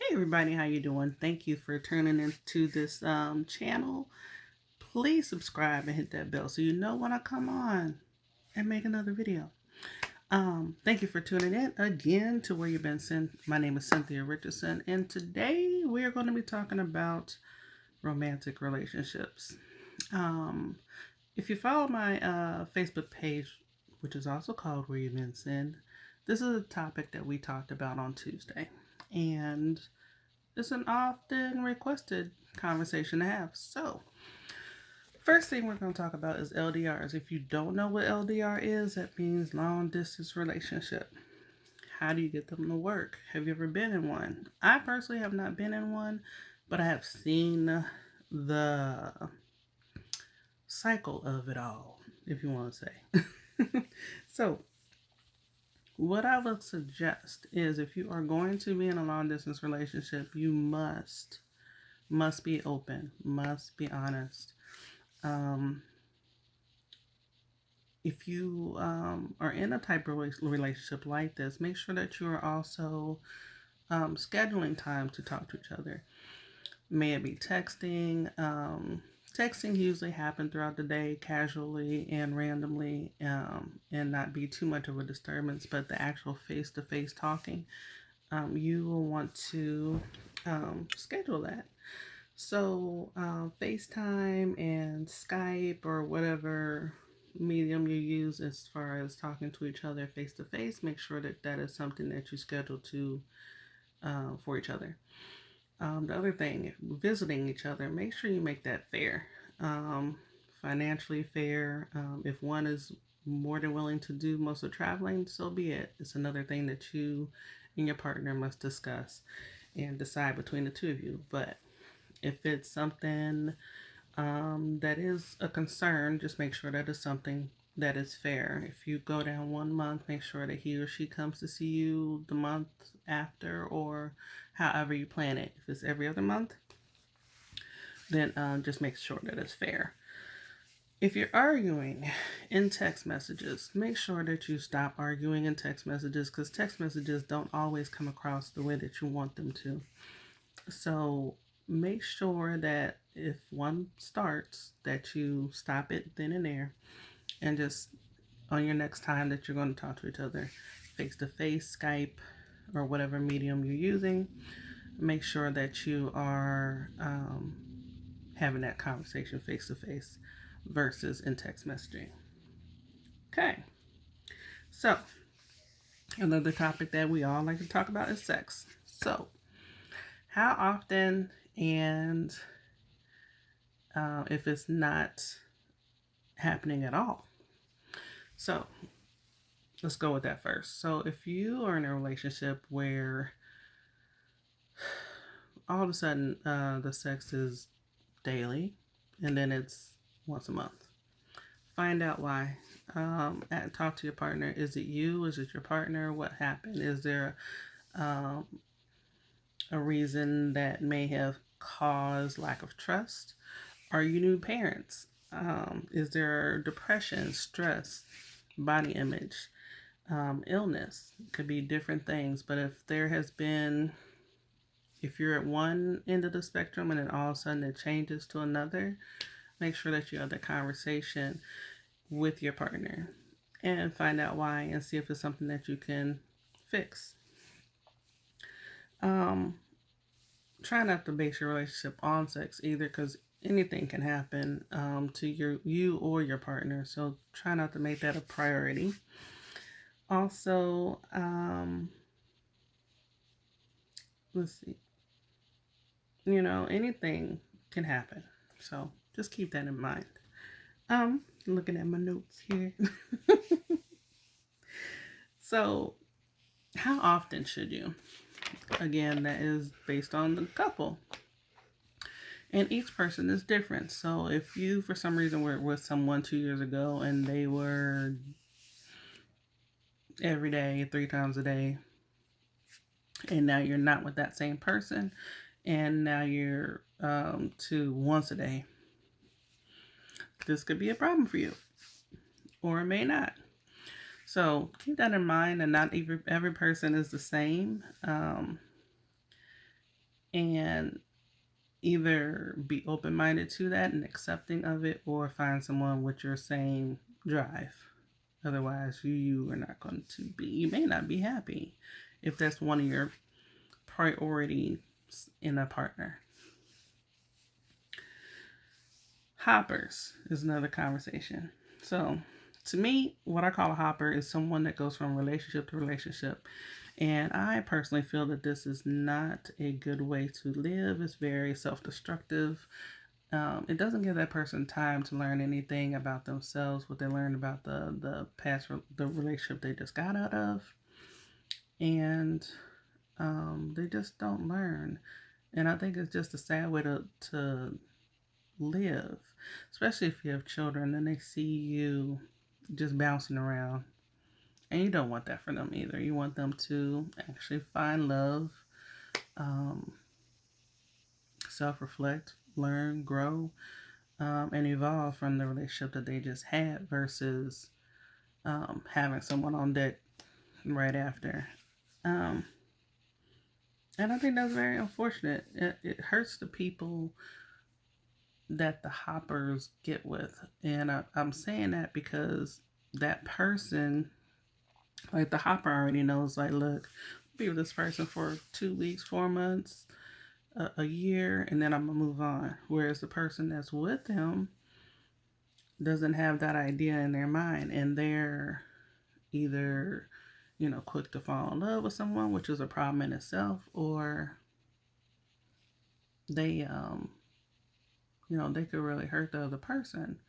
Hey everybody, how you doing? Thank you for turning into this channel. Please subscribe and hit that bell so you know when I come on and make another video. Thank you for tuning in again to Where You've Been Sent. My name is Cynthia Richardson, and today we are going to be talking about romantic relationships. Um, if you follow my Facebook page, which is also called Where You've Been Sent, this is a topic that we talked about on Tuesday. And it's an often requested conversation to have. So, first thing we're going to talk about is LDRs. If you don't know what LDR is, that means long distance relationship. How do you get them to work? Have you ever been in one? I personally have not been in one, but I have seen the cycle of it all, if you want to say. So, what I would suggest is if you are going to be in a long distance relationship, you must be open, must be honest. Um, if you are in a type of relationship like this, make sure that you are also scheduling time to talk to each other. May it be texting. Texting usually happen throughout the day, casually and randomly, and not be too much of a disturbance. But the actual face-to-face talking, you will want to schedule that. So, FaceTime and Skype or whatever medium you use as far as talking to each other face to face, make sure that that is something that you schedule to for each other. The other thing, visiting each other, make sure you make that fair, um, financially fair. If one is more than willing to do most of the traveling, so be it. It's another thing that you and your partner must discuss and decide between the two of you. But if it's something that is a concern, just make sure that it's something that is fair. If you go down 1 month, make sure that he or she comes to see you the month after or however you plan it. If it's every other month, then just make sure that it's fair. If you're arguing in text messages, make sure that you stop arguing in text messages because text messages don't always come across the way that you want them to. So make sure that if one starts, that you stop it then and there, and just on your next time that you're going to talk to each other, face to face, Skype, or whatever medium you're using, make sure that you are having that conversation face to face versus in text messaging. Okay, so another topic that we all like to talk about is sex. So, how often and if it's not happening at all. So let's go with that first. So if you are in a relationship where all of a sudden the sex is daily and then it's once a month, find out why. Talk to your partner. Is it you? Is it your partner? What happened? Is there um, a reason that may have caused lack of trust? Are you new parents? Is there depression, stress, body image, illness? It could be different things. But if you're at one end of the spectrum and then all of a sudden it changes to another, make sure that you have the conversation with your partner and find out why and see if it's something that you can fix. Um, Try not to base your relationship on sex either because anything can happen to you or your partner. So try not to make that a priority. Also, let's see. Anything can happen. So just keep that in mind. Looking at my notes here. So, how often should you? Again, that is based on the couple. And each person is different. So if you, for some reason, were with someone 2 years ago and they were every day, 3 times a day, and now you're not with that same person, and now you're to once a day, this could be a problem for you, or it may not. So keep that in mind, and not every person is the same. and either be open minded to that and accepting of it, or find someone with your same drive. Otherwise, you are not going to be, you may not be happy if that's one of your priorities in a partner. Hoppers is another conversation. So, to me, what I call a hopper is someone that goes from relationship to relationship. And I personally feel that this is not a good way to live. It's very self destructive. It doesn't give that person time to learn anything about themselves, what they learned about the past, the relationship they just got out of. And they just don't learn. And I think it's just a sad way to live, especially if you have children and they see you just bouncing around. And you don't want that for them either. You want them to actually find love, um, self reflect, learn, grow, and evolve from the relationship that they just had versus having someone on deck right after. Um, and I think that's very unfortunate. It hurts the people that the hoppers get with. And I'm saying that because that person, like the hopper, already knows, like, look, I'll be with this person for 2 weeks, 4 months, a year, and then I'm going to move on. Whereas the person that's with him doesn't have that idea in their mind, and they're either, quick to fall in love with someone, which is a problem in itself, or they, they could really hurt the other person.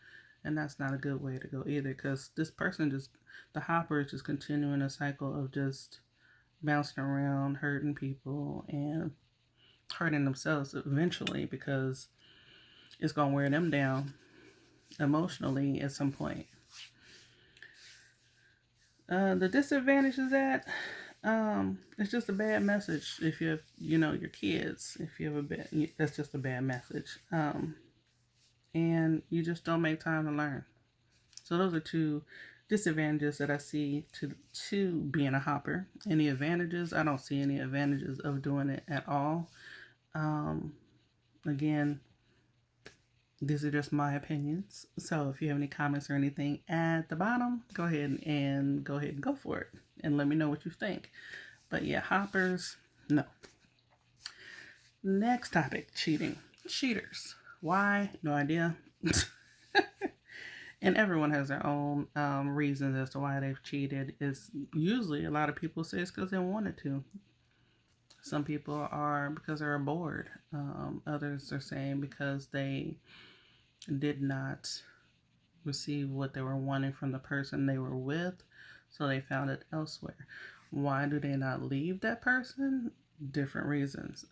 And that's not a good way to go either, because this person just, the hopper is just continuing a cycle of just bouncing around, hurting people, and hurting themselves eventually, because it's going to wear them down emotionally at some point. The disadvantage is that it's just a bad message if you have, your kids. If you have a bad, that's just a bad message. And you just don't make time to learn. So those are two disadvantages that I see to being a hopper. Any advantages? I don't see any advantages of doing it at all. Again, these are just my opinions. So if you have any comments or anything at the bottom, go ahead and go for it and let me know what you think. But yeah, hoppers, no. Next topic, cheating. Cheaters. Why? No idea. And everyone has their own reasons as to why they've cheated. It's usually, a lot of people say it's because they wanted to. Some people are because they're bored. Others are saying because they did not receive what they were wanting from the person they were with, so they found it elsewhere. Why do they not leave that person? Different reasons.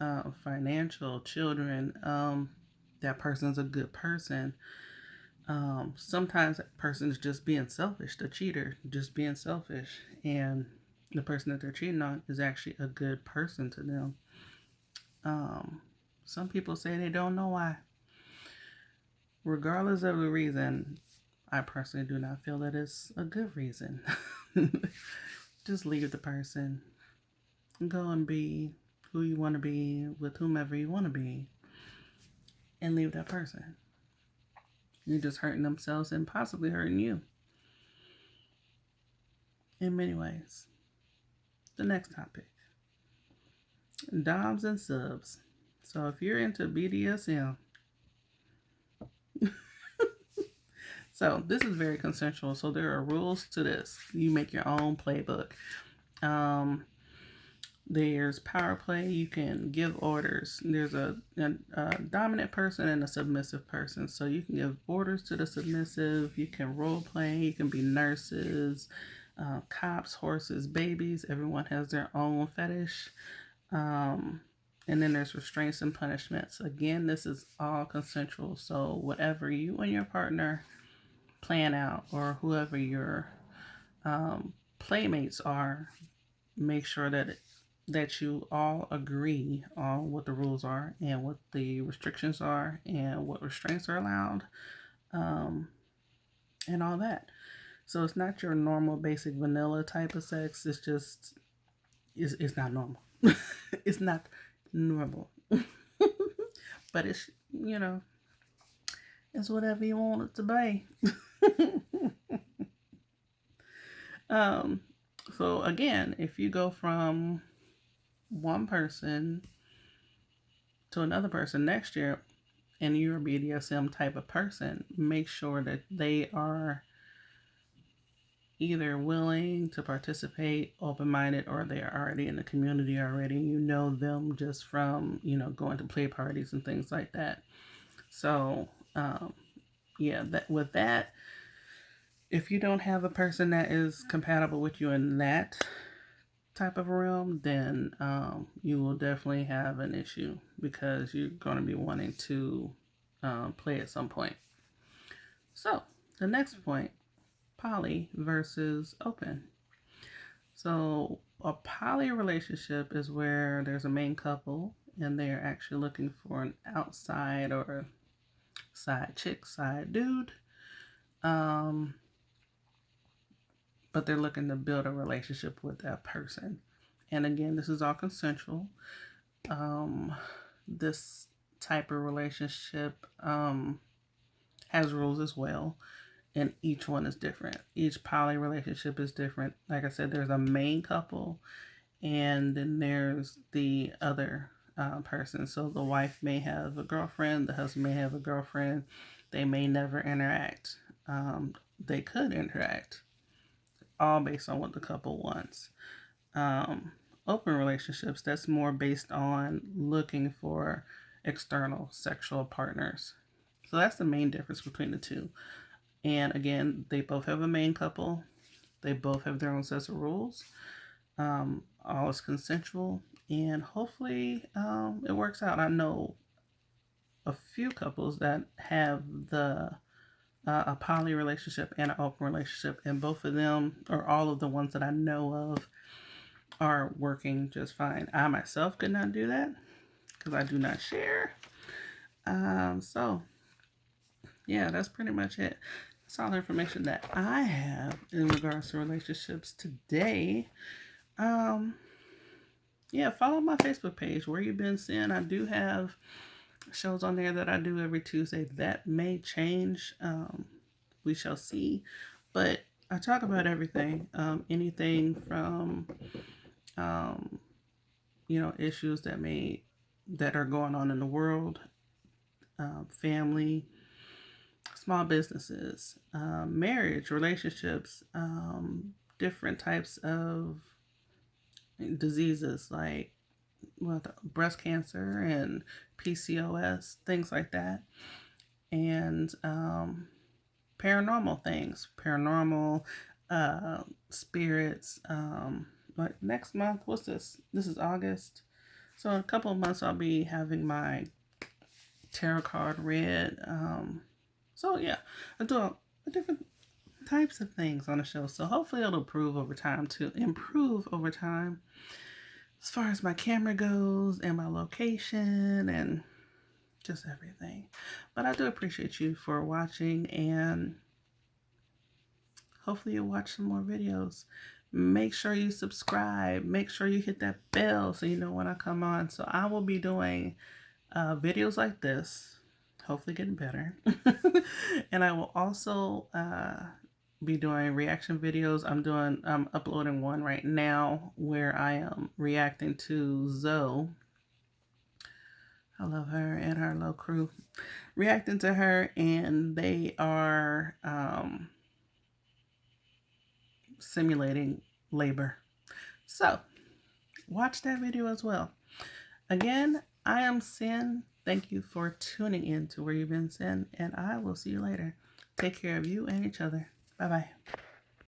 Financial, children. That person's a good person. Sometimes that person is just being selfish. The cheater just being selfish, and the person that they're cheating on is actually a good person to them. Some people say they don't know why. Regardless of the reason, I personally do not feel that it's a good reason. Just leave the person. Go and be who you want to be with whomever you want to be, and leave that person. You're just hurting themselves and possibly hurting you in many ways. The next topic, doms and subs. So if you're into BDSM, so this is very consensual. So there are rules to this. You make your own playbook. There's power play. You can give orders. There's a dominant person and a submissive person. So you can give orders to the submissive. You can role play. You can be nurses, cops, horses, babies. Everyone has their own fetish. And then there's restraints and punishments. Again, this is all consensual. So whatever you and your partner plan out, or whoever your playmates are, make sure that you all agree on what the rules are and what the restrictions are and what restraints are allowed, and all that. So it's not your normal basic vanilla type of sex. It's just it's not normal. It's not normal. But it's, it's whatever you want it to be. um, so again, if you go from one person to another person next year and you're a BDSM type of person, make sure that they are either willing to participate, open-minded, or they're already in the community already. You know them just from, going to play parties and things like that. So, yeah, that with that, if you don't have a person that is compatible with you in that type of realm, then you will definitely have an issue because you're going to be wanting to play at some point. So, the next point, poly versus open. So, a poly relationship is where there's a main couple and they're actually looking for an outside or side chick, side dude. But they're looking to build a relationship with that person. And again, this is all consensual. This type of relationship has rules as well, and each one is different. Each poly relationship is different. Like I said, there's a main couple, and then there's the other person. So the wife may have a girlfriend, the husband may have a girlfriend. They may never interact. They could interact, all based on what the couple wants. Open relationships, that's more based on looking for external sexual partners. So that's the main difference between the two. And again, they both have a main couple. They both have their own sets of rules. All is consensual, and hopefully it works out. I know a few couples that have a poly relationship and an open relationship, and both of them, or all of the ones that I know of, are working just fine. I myself could not do that because I do not share. So yeah, that's pretty much it. That's all the information that I have in regards to relationships today. Yeah, follow my Facebook page, Where You Been Sin. I do have shows on there that I do every Tuesday. That may change. We shall see. But I talk about everything. Anything from issues that are going on in the world, family, small businesses, marriage, relationships, different types of diseases like breast cancer and PCOS, things like that, and paranormal things, paranormal spirits. Like next month, what's this? This is August. So in a couple of months, I'll be having my tarot card read. So yeah, I do a different types of things on the show. So hopefully it'll improve over time as far as my camera goes and my location and just everything. But I do appreciate you for watching, and hopefully you'll watch some more videos. Make sure you subscribe. Make sure you hit that bell so you know when I come on. So I will be doing videos like this, hopefully getting better. And I will also be doing reaction videos. I'm uploading one right now where I am reacting to Zoe. I love her and her little crew. Reacting to her, and they are simulating labor. So watch that video as well. Again, I am Sin. Thank you for tuning in to Where You've Been Sin, and I will see you later. Take care of you and each other. Bye-bye.